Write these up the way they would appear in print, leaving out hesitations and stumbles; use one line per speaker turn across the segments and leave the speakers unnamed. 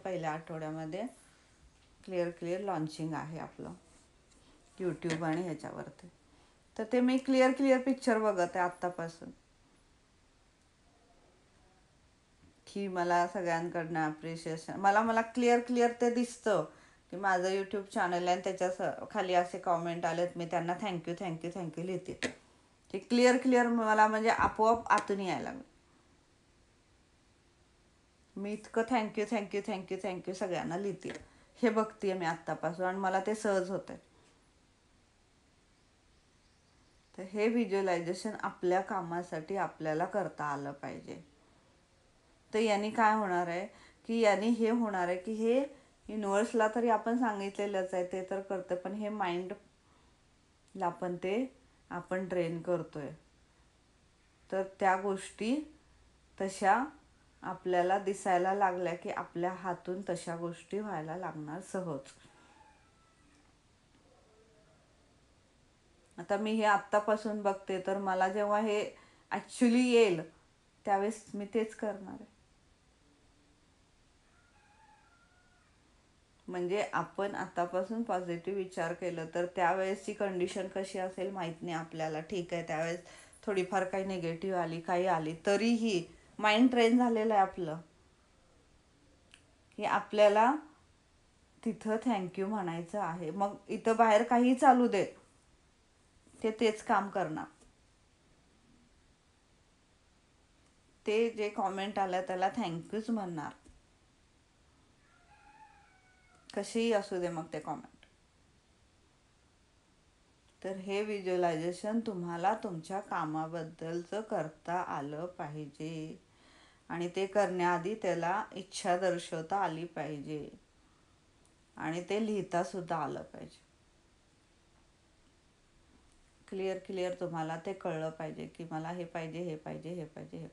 पहिल्या आठवड्यामध्ये clear launching आहे आपलं यूट्यूब आणि ह्याच्यावरती. तर ते मी क्लिअर पिक्चर बघत आहे आत्तापासून, की मला सगळ्यांकडनं ॲप्रिशिएशन, मला क्लिअर ते दिसतं की माझं यूट्यूब चॅनल आहे आणि त्याच्या खाली असे कॉमेंट आलेत, मी त्यांना थँक्यू लिहिते. की क्लिअर मला म्हणजे आपोआप आतून यायला मी इतकं थँक्यू सगळ्यांना लिहिते. हे बघते मी आत्तापासून आणि मला ते सहज होतं. तर हे व्हिज्युअलायझेशन आपल्या कामासाठी आपल्याला करता आलं पाहिजे. तर यांनी काय होणार आहे की हे होणार आहे की हे युनिवर्सला तरी आपण सांगितलेलंच आहे, ते तर करतं, पण हे माइंडला पण ते आपण ट्रेन करतोय. तर त्या गोष्टी तशा आपल्याला दिसायला लागल्या की आपल्या हातून तशा गोष्टी व्हायला लागणार सहज. आता मी हे आत्तापासून बघते, तर मला जेव्हा हे ॲक्च्युली येईल त्यावेळेस मी तेच करणार आहे. म्हणजे आपण आतापासून पॉझिटिव्ह विचार केलं तर त्यावेळेसची कंडिशन कशी असेल माहीत नाही आपल्याला. ठीक आहे, त्यावेळेस थोडीफार काही निगेटिव्ह आली, काही आली, तरीही माइंड ट्रेन झालेलं आहे आपलं की आपल्याला तिथं थँक्यू म्हणायचं आहे. मग इथं बाहेर काही चालू दे, ते तेच काम करणार. ते जे कॉमेंट आलं त्याला थँक्यूच म्हणणार, कशीही असू दे मग ते कॉमेंट. तर हे व्हिज्युअलायझेशन तुम्हाला तुमच्या कामाबद्दलचं करता आलं पाहिजे आणि ते करण्याआधी त्याला इच्छा दर्शवता आली पाहिजे आणि ते लिहिता सुद्धा आलं पाहिजे. क्लिअर तुम्हाला ते कळलं पाहिजे की मला हे पाहिजे.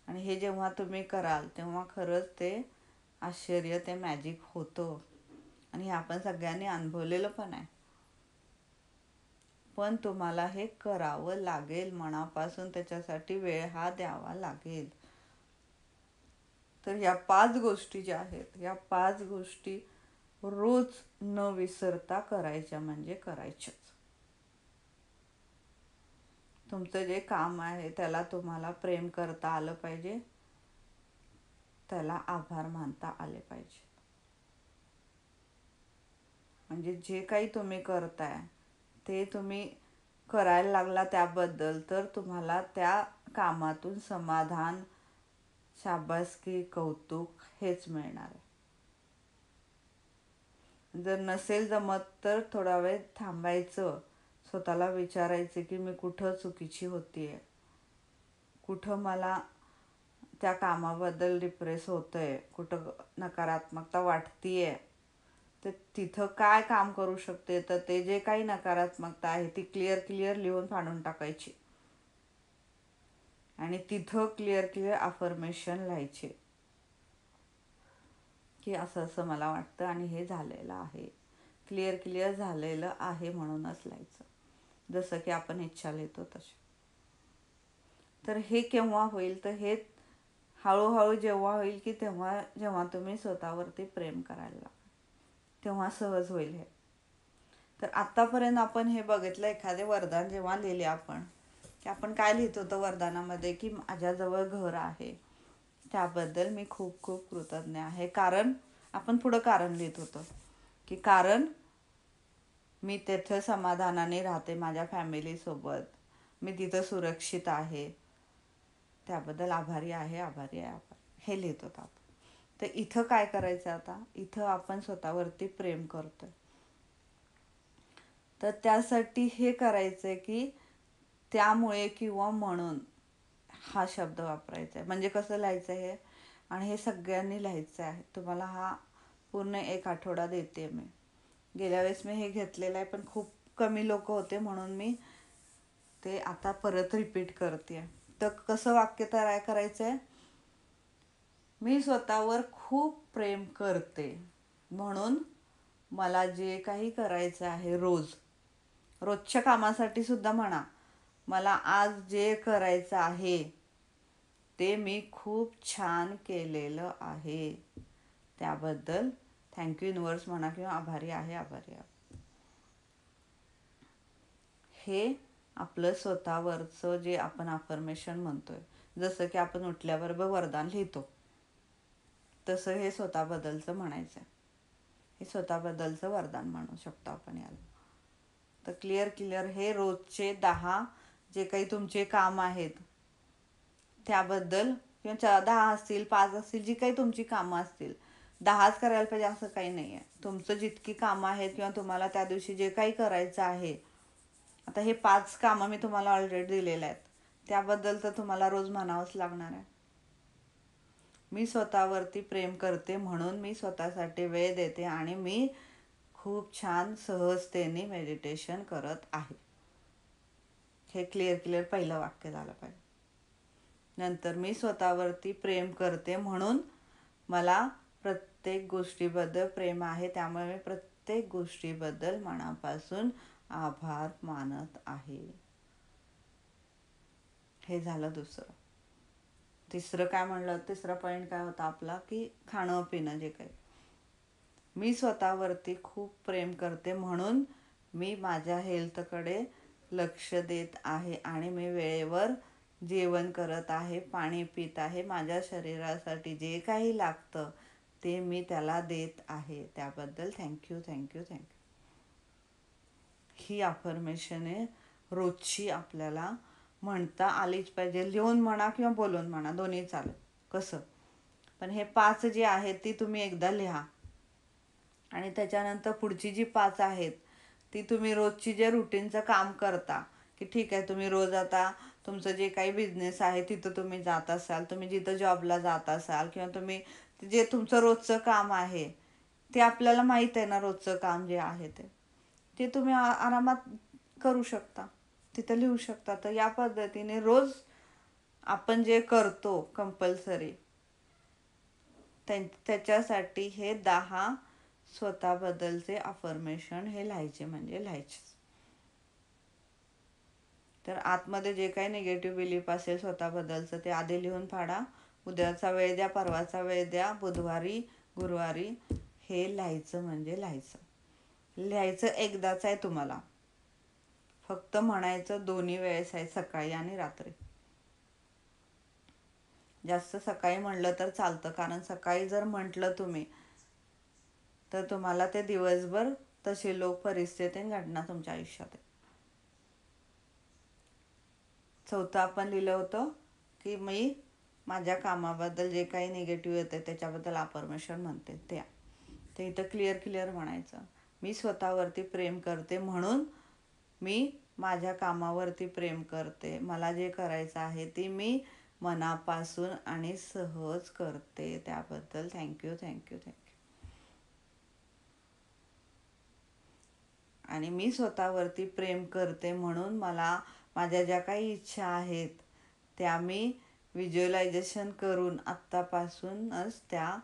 आणि हे जेव्हा तुम्ही कराल तेव्हा खरंच ते आश्चर्य, ते मॅजिक होतं. आणि हे आपण सगळ्यांनी अनुभवलेलं पण आहे. पण तुम्हाला हे करावं लागेल मनापासून, त्याच्यासाठी वेळ हा द्यावा लागेल. तर ह्या 5 गोष्टी ज्या आहेत, ह्या 5 गोष्टी रोज न विसरता करायच्या म्हणजे करायच्याच. तुमचं जे काम आहे त्याला तुम्हाला प्रेम करता आलं पाहिजे, त्याला आभार मानता आले पाहिजे. म्हणजे जे काही तुम्ही करताय ते तुम्ही करायला लागला त्याबद्दल तर तुम्हाला त्या कामातून समाधान, शाबासकी, कौतुक हेच मिळणार आहे. जर नसेल जमत तर थोडा वेळ थांबायचं, स्वतःला विचारायचं की मी कुठं चुकीची होतीये, कुठं मला त्या कामाबद्दल डिप्रेस होतंय, कुठं नकारात्मकता वाटतीये, तर तिथं काय काम करू शकते. तर ते जे काही नकारात्मकता आहे ती क्लिअर लिहून फाडून टाकायची आणि तिथं क्लिअर अफर्मेशन लिहायचे की असं मला वाटतं आणि हे झालेलं आहे. क्लिअर झालेलं आहे म्हणूनच लिहायचं, जसं की आपण इच्छा लिहितो तसे. तर हे केव्हा होईल, तर हे हळूहळू जेव्हा होईल की जेव्हा तुम्ही स्वतःवरती प्रेम करायला लागता, तेव्हा सहज होईल हे. तर आत्तापर्यंत आपण हे बघितलं, एखादे वरदान जेव्हा लिहिले आपण, की आपण काय लिहित होतो वरदानामध्ये, की माझ्याजवळ घर आहे, त्याबद्दल मी खूप कृतज्ञ आहे. कारण आपण पुढं कारण लिहित होतो की कारण मी तेथे समाधानाने राहते माझ्या फॅमिलीसोबत, मी तिथं सुरक्षित आहे, त्याबद्दल आभारी आहे हे लिहित होतो आपण. तर इथं काय करायचं, आता इथं आपण स्वतःवरती प्रेम करतोय, तर त्यासाठी हे करायचं आहे की त्यामुळे किंवा म्हणून हा शब्द वापरायचा आहे. म्हणजे कसं लिहायचं आहे, आणि हे सगळ्यांनी लिहायचं आहे. तुम्हाला हा पूर्ण 1 आठवडा देते मी. गेल्या वेळेस मी हे घेतलेलं आहे, पण खूप कमी लोक होते म्हणून मी ते आता परत रिपीट करते. तर कसं वाक्य तयार करायचं आहे, मी स्वतःवर खूप प्रेम करते म्हणून मला जे काही करायचं आहे रोजच्या कामासाठी सुद्धा म्हणा, मला आज जे करायचं आहे ते मी खूप छान केलेलं आहे. त्याबद्दल थँक्यू युनिवर्स म्हणा किंवा आभारी आहे. हे आपलं स्वतःवरचं जे आपण अफर्मेशन म्हणतोय, जसं की आपण उठल्याबरोबर वरदान लिहितो, तसं हे स्वतःबद्दलचं म्हणायचं आहे. हे स्वतःबद्दलचं वरदान म्हणू शकतो आपण याला. तर क्लिअर हे रोजचे 10 जे काही तुमचे काम आहेत त्याबद्दल, किंवा 10 असतील, 5 असतील, जी काही तुमची कामं असतील, 10च करायला पाहिजे असं काही नाही आहे. तुमचं जितकी कामं आहेत किंवा तुम्हाला त्या दिवशी जे काही करायचं आहे, आता हे 5 कामं मी तुम्हाला ऑलरेडी दिलेले आहेत, त्याबद्दल तर तुम्हाला रोज म्हणावंच लागणार आहे. मी स्वतःवरती प्रेम करते म्हणून मी स्वतःसाठी वेळ देते आणि मी खूप छान सहजतेने मेडिटेशन करत आहे. हे क्लिअर पहिलं वाक्य झालं पाहिजे. नंतर मी स्वतःवरती प्रेम करते म्हणून मला प्रत्येक गोष्टीबद्दल प्रेम आहे, त्यामुळे मी प्रत्येक गोष्टीबद्दल मनापासून आभार मानत आहे. हे झालं दुसरं. तिसरं काय म्हणलं, तिसरा पॉईंट काय होता आपला, की खाणं पिणं जे काही. मी स्वतःवरती खूप प्रेम करते म्हणून मी माझ्या हेल्थकडे लक्ष देत आहे आणि मी वेळेवर जेवण करत आहे, पाणी पित आहे, माझ्या शरीरासाठी जे काही लागतं ते मी त्याला देत आहे. त्याबद्दल थँक्यू. ही अफर्मेशन आहे, रोजची आपल्याला म्हणता आलीच पाहिजे. लिहून म्हणा किंवा बोलून म्हणा, दोन्ही चालेल, कसं पण. हे 5 जे आहेत ती तुम्ही एकदा लिहा आणि त्याच्यानंतर पुढची जी 5 आहेत ती तुम्ही रोजची जे रुटीनचं काम करता, की ठीक आहे तुम्ही रोज आता तुमचं जे काही बिझनेस आहे तिथं तुम्ही जात असाल, तुम्ही जिथं जॉबला जात असाल, किंवा तुम्ही जे तुमचं रोजचं काम आहे ते आपल्याला माहीत आहे ना, रोजचं काम जे आहे ते तुम्ही आरामात करू शकता, तिथं लिहू शकता. तर या पद्धतीने रोज आपण जे करतो कंपल्सरी, त्याच्यासाठी हे 10 स्वतःबद्दलचे अफर्मेशन हे लिहायचे म्हणजे लिहायचे. तर आतमध्ये जे काही निगेटिव्ह बिलीफ असेल स्वतःबद्दलचं ते आधी लिहून फाडा. उद्याचा वेळ द्या, परवाचा वेळ द्या, बुधवारी गुरुवारी हे लिहायचं म्हणजे लिहायचं एकदाच आहे तुम्हाला, फक्त म्हणायचं दोन्ही वेळेस आहे, सकाळी आणि रात्री. जास्त सकाळी म्हणलं तर चालतं, कारण सकाळी जर म्हटलं तुम्ही तर तुम्हाला ते दिवसभर तसे लोक, परिस्थिती, घटना तुमच्या आयुष्यात आहे. चौथं आपण लिहिलं होतं की मी माझ्या कामाबद्दल जे काही निगेटिव्ह येते त्याच्याबद्दल अफर्मेशन म्हणते ते इथं क्लिअर म्हणायचं. मी स्वतःवरती प्रेम करते म्हणून मी माझ्या कामावरती प्रेम करते, मला जे करायचं आहे ते मी मनापासून आणि सहज करते, त्याबद्दल थँक्यू. आणि मी स्वतःवरती प्रेम करते म्हणून मला माझ्या ज्या काही इच्छा आहेत त्या मी व्हिज्युअलायझेशन करून आत्तापासूनच त्या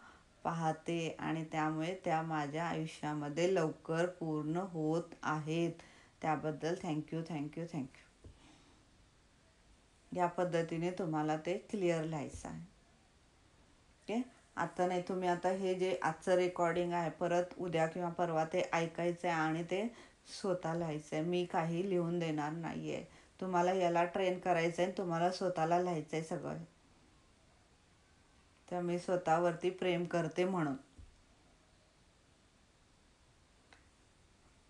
पाहते आणि त्यामुळे त्या माझ्या आयुष्यामध्ये लवकर पूर्ण होत आहेत, त्याबद्दल थँक्यू. या पद्धतीने तुम्हाला ते क्लिअर लिहायचं आहे. ओके, आता नाही तुम्ही आता हे जे आजचं रेकॉर्डिंग आहे परत उद्या किंवा परवा ते ऐकायचं आहे आणि ते स्वतः लिहायचं आहे. मी काही लिहून देणार नाही आहे, तुम्हाला याला ट्रेन करायचं आहे, तुम्हाला स्वतःला लिहायचं आहे सगळं. तर मी स्वतःवरती प्रेम करते म्हणून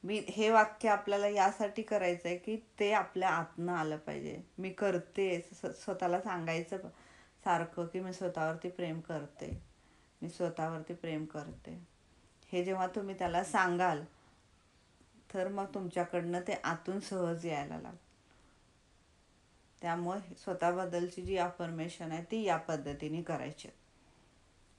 मी हे वाक्य आपल्याला यासाठी करायचं आहे की ते आपल्या आतनं आलं पाहिजे. मी करते, स्वतःला सांगायचं सारखं की मी स्वतःवरती प्रेम करते, मी स्वतःवरती प्रेम करते. हे जेव्हा तुम्ही त्याला सांगाल तर मग तुमच्याकडनं ते आतून सहज यायला लागतं. त्यामुळे स्वतःबद्दलची जी अफर्मेशन आहे ती या पद्धतीने करायची.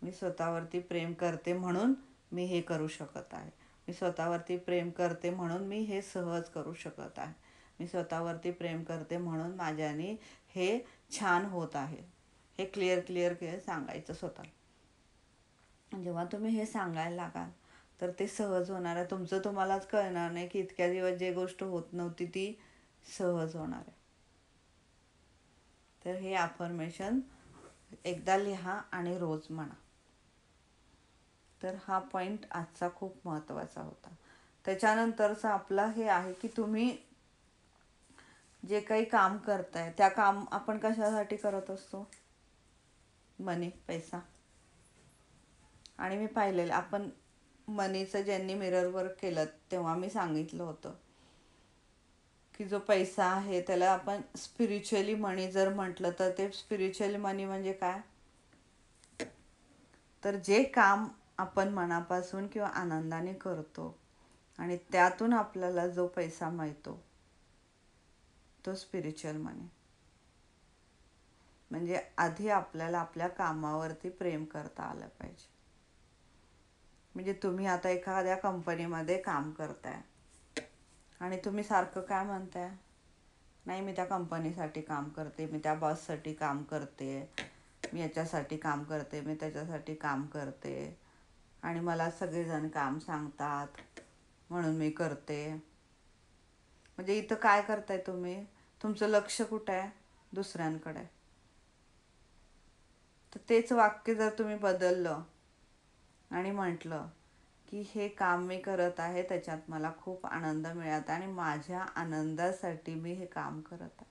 मी स्वतःवरती प्रेम करते म्हणून मी हे करू शकत आहे, मी स्वतःवरती प्रेम करते म्हणून मी हे सहज करू शकत आहे, मी स्वतःवरती प्रेम करते म्हणून माझ्याने हे छान होत आहे. हे क्लिअर सांगायचं स्वतः. जेव्हा तुम्ही हे सांगायला लागाल तर ते सहज होणार आहे. तुमचं तुम्हालाच कळणार नाही की इतक्या दिवस जे गोष्ट होत नव्हती ती सहज होणार आहे. तर हे अफर्मेशन एकदा लिहा आणि रोज म्हणा. तर हा पॉईंट आजचा खूप महत्त्वाचा होता. त्याच्यानंतरचं आपलं हे आहे की तुम्ही जे काही काम करताय त्या काम आपण कशासाठी करत असतो? मनी, पैसा. आणि मी पाहिलेलं आपण मनीचं ज्यांनी मिरर वर्क केलं तेव्हा मी सांगितलं होतं की जो पैसा आहे त्याला आपण स्पिरिच्युअली मनी जर म्हटलं तर ते स्पिरिच्युअल मनी म्हणजे काय? तर जे काम आपण मनापासून किंवा आनंदाने करतो आणि त्यातून आपल्याला जो पैसा मिळतो तो स्पिरिच्युअल मनी. म्हणजे आधी आपल्याला आपल्या कामावरती प्रेम करता आलं पाहिजे. म्हणजे तुम्ही आता एखाद्या कंपनीमध्ये काम करताय आणि तुम्ही सारखं काय म्हणताय? नाही, मी त्या कंपनीसाठी काम करते, मी त्या बॉससाठी काम करते, मी याच्यासाठी काम करते, मी त्याच्यासाठी काम करते आणि मला सगळेजण काम सांगतात म्हणून मी करते. म्हणजे इथं काय करताय तुम्ही? तुमचं लक्ष कुठं आहे? दुसऱ्यांकडे. तर तेच वाक्य जर तुम्ही बदललं आणि म्हटलं की हे काम मी करत आहे त्याच्यात मला खूप आनंद मिळत आणि माझ्या आनंदासाठी मी हे काम करत आहे.